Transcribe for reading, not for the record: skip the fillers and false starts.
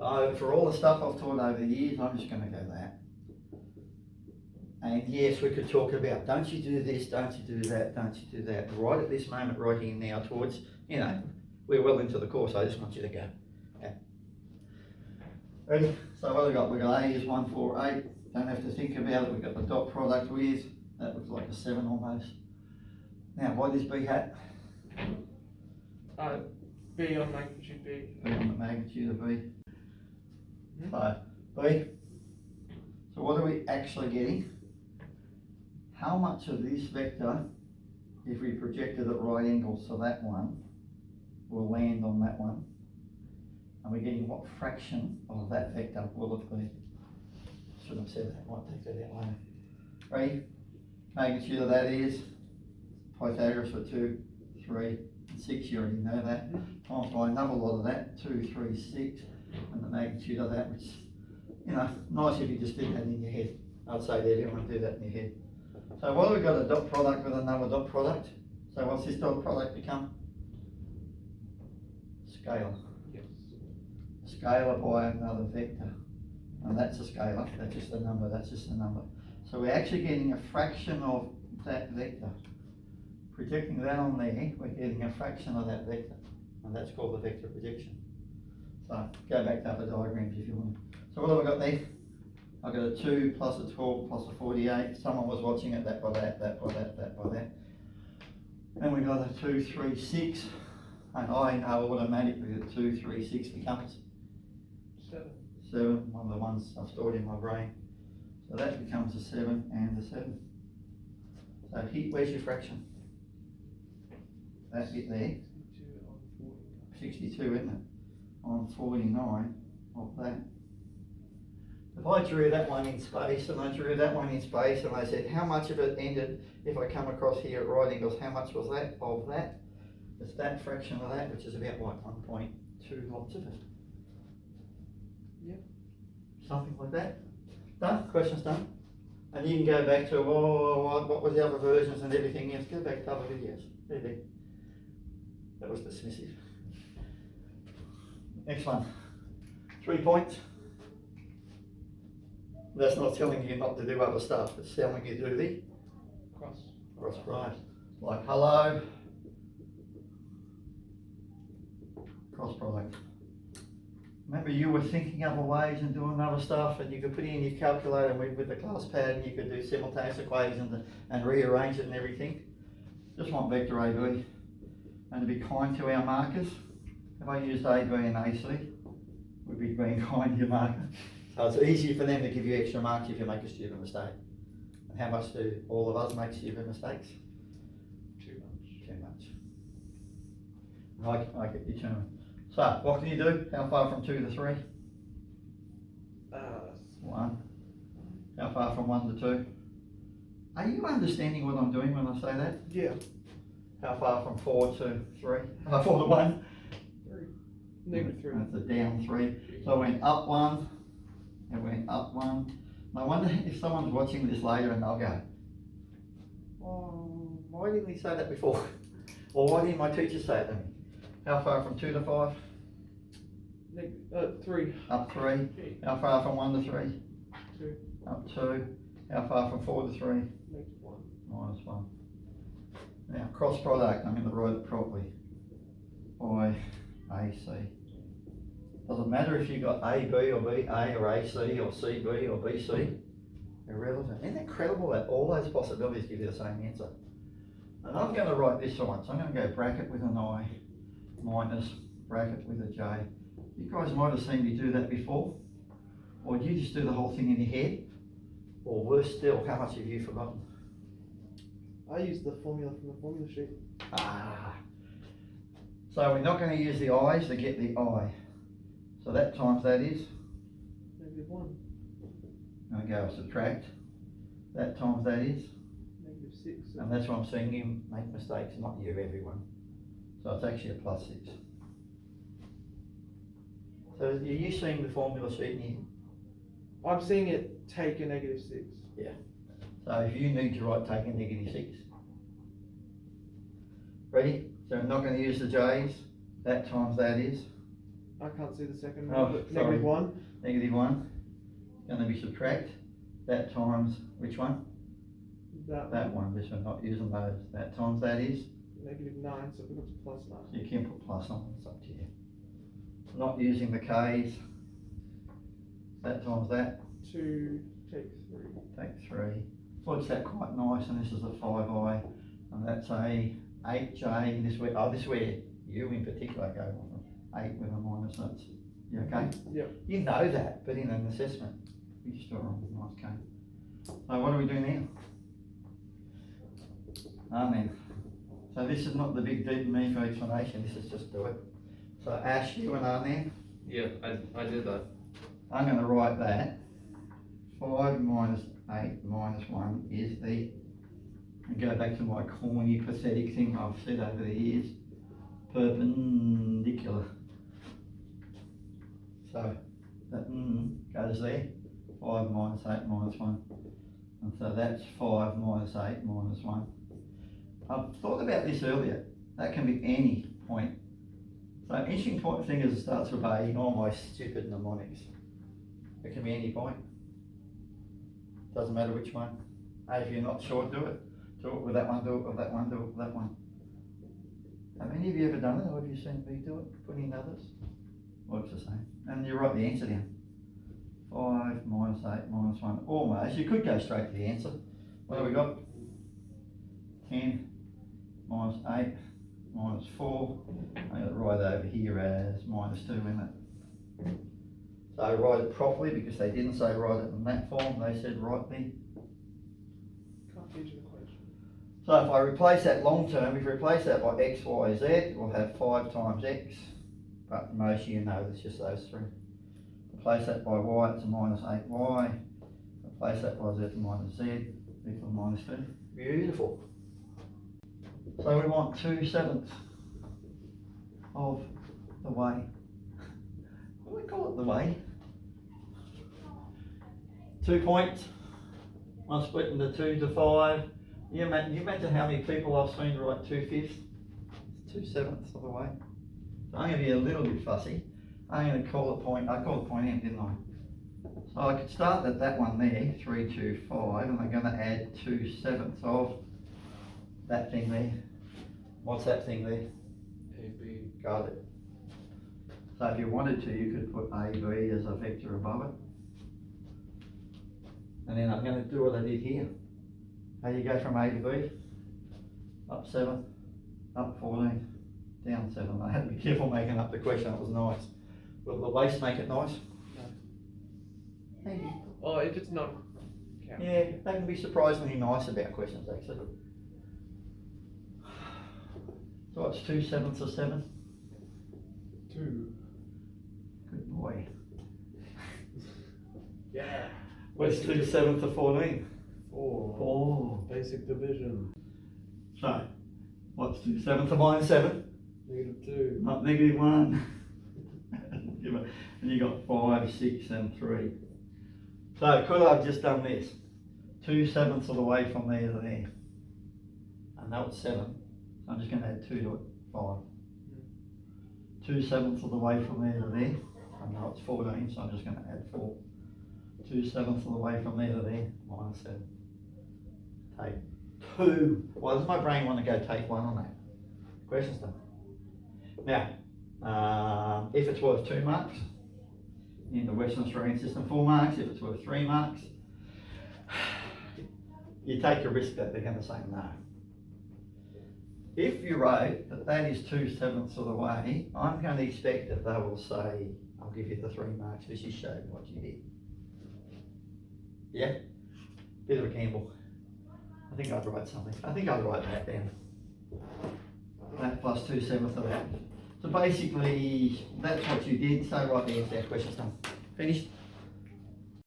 So for all the stuff I've taught over the years, I'm just going to go that. And yes, we could talk about, don't you do this, don't you do that, don't you do that. Right at this moment, right here now towards, you know, we're well into the course, I just want you to go. Okay. Ready? So what have we got? We've got A is 148. Don't have to think about it. We've got the dot product with, that looks like a 7 almost. Now, what is B hat? B on magnitude B. B on the magnitude of B. So, B. So what are we actually getting? How much of this vector, if we projected at right angles to that one, will land on that one? And we're getting what fraction of that vector will it be? Should have said that, might take that out later. Ready? Magnitude of that is Pythagoras for 2, 3, and 6, you already know that. Times by another lot of that, 2, 3, 6, and the magnitude of that, which, you know, nice if you just did that in your head. I'd say that everyone do that in your head. So what have we got? A dot product with another dot product. So what's this dot product become? Scalar. Yes. Scalar by another vector. And that's a scalar, that's just a number, that's just a number. So we're actually getting a fraction of that vector. Projecting that on there, we're getting a fraction of that vector. And that's called the vector projection. So go back to other diagrams if you want. So what have I got there? I've got a 2 plus a 12 plus a 48. Someone was watching it, that by that, that by that, that by that. And we got a 2, 3, 6. And I know automatically that 2, 3, 6 becomes 7, one of the ones I've stored in my brain. So that becomes a 7 and a 7. So here, where's your fraction? That bit there. 62, isn't it? On 49 of that. If I drew that one in space and I drew that one in space and I said how much of it ended if I come across here at right angles, how much was that of that? It's that fraction of that, which is about what, 1.2 lots of it. Yep. Something like that. Done? Questions done? And you can go back to, what was the other versions and everything else. Go back to other videos. There. That was dismissive. Next one. 3 points. That's not telling you not to do other stuff. It's telling you to do the cross product. Like hello. Cross product. Remember you were thinking other ways and doing other stuff, and you could put it in your calculator with the class pad and you could do simultaneous equations and rearrange it and everything. Just want vector AB. And to be kind to our markers, if I used AB and AC, we'd be being kind to your marker. So it's easier for them to give you extra marks if you make a stupid mistake. And how much do all of us make stupid mistakes? Too much. I get determined. So, what can you do? How far from 2 to 3? 1. How far from 1 to 2? Are you understanding what I'm doing when I say that? Yeah. How far from 4 to 3? 4 to 1? 3. Negative 3. That's a down 3. So I went up 1, it went up 1. And I wonder if someone's watching this later and they'll go, oh, why didn't he say that before? Or why didn't my teacher say it to me? How far from 2 to 5? 3. Up 3. How far from 1 to 3? 2. Up 2. How far from 4 to 3? -1. -1. Now cross product, I'm going to write it properly. By AC. Doesn't matter if you got AB or BA or AC or CB or BC. Irrelevant. Isn't it incredible that all those possibilities give you the same answer? And I'm going to write this for once. I'm going to go bracket with an I minus bracket with a J. You guys might have seen me do that before. Or do you just do the whole thing in your head? Or worse still, how much have you forgotten? I use the formula from the formula sheet. So we're not going to use the I's to get the I. So that times that is? -1. I'm going to go subtract. That times that is? -6. And that's why I'm seeing you make mistakes, not you, everyone. So it's actually a +6. So are you seeing the formula sheet in here? I'm seeing it take a -6. Yeah. So if you need to write take a -6. Ready? So I'm not going to use the J's. That times that is I can't see the second Oh, one, but sorry. -1. -1, gonna be subtract, that times, which one? That one, this one, not using those, that times that is, -9, so it becomes +9. you can put plus on, it's up to you. Not using the K's, that times that, 2, take 3. take 3. Works that quite nice, and this is a 5i, and that's a 8j, this way, this is where you in particular go on 8 with a minus notes. You okay? Yep. You know that, but in an assessment, we just do it wrong, nice K. So what do we do now? Amen. So this is not the big deep meaningful explanation, this is just do it. So Ash, you and Amen, Yeah, I did that. I'm going to write that 5 minus 8 minus 1 is the, and go back to my corny pathetic thing I've said over the years, perpendicular. So that goes there, 5 minus 8 minus 1. And so that's 5 minus 8 minus 1. I've thought about this earlier, that can be any point. So interesting point thing is it starts with A, ignore my stupid mnemonics. It can be any point. Doesn't matter which one. A, if you're not sure, do it. Do it with that one, do it with that one, do it with that one. Have any of you ever done it, or have you seen me do it? Put in others? Works the same. And you write the answer down. 5 minus 8 minus 1. Almost. You could go straight to the answer. What have we got? 10 minus 8 minus 4. I'm going to write it over here as minus 2, isn't it? So write it properly, because they didn't say write it in that form, they said write the. Cartesian equation. So if I replace that long term, if you replace that by x, y, z, we'll have 5 times x, but most of you know it's just those 3. Replace that by y, it's a minus 8y. Replace that by z, it's a minus z, equals minus 2. Beautiful. So we want 2/7 of the way. What do we call it, the way? 2 points. I'll split into 2 to 5. You imagine how many people I've seen write 2/5? It's 2/7 of the way. So I'm going to be a little bit fussy. I'm going to call it point. I called it point M, didn't I? So I could start at that one there, 3, 2, 5, and I'm going to add 2/7 of that thing there. What's that thing there? AB. Got it. So if you wanted to, you could put AB as a vector above it. And then I'm going to do what I did here. How do you go from A to B? Up 7, up 14, down 7. I had to be careful making up the question, it was nice. Will the waste make it nice? No. Thank you. Oh, if it's not count. Yeah, they can be surprisingly nice about questions actually. So what's 2/7 of 7? 2. Good boy. Yeah. What's 2/7 of 14? 4. 4. Basic division. So, what's 2/7 of minus 7? -2. Not -1. And you got 5, 6 and 3. So could I have just done this? 2/7 of the way from there to there. I know it's 7, so I'm just going to add 2 to it, 5. 2/7 of the way from there to there. I know it's 14, so I'm just going to add 4. 2/7 of the way from there to there, minus 7. Take 2. Why does my brain want to go take 1 on that? Question's done. Now, if it's worth 2 marks, in the Western Australian system 4 marks, if it's worth 3 marks, you take a risk that they're going to say no. If you wrote that that is 2/7 of the way, I'm going to expect that they will say, I'll give you the 3 marks because you showed what you did. Yeah? Bit of a gamble. I think I'd write something. I think I'd write that down. That plus 2/7 of that. So basically, that's what you did. So write the answer. Question's done. Finished.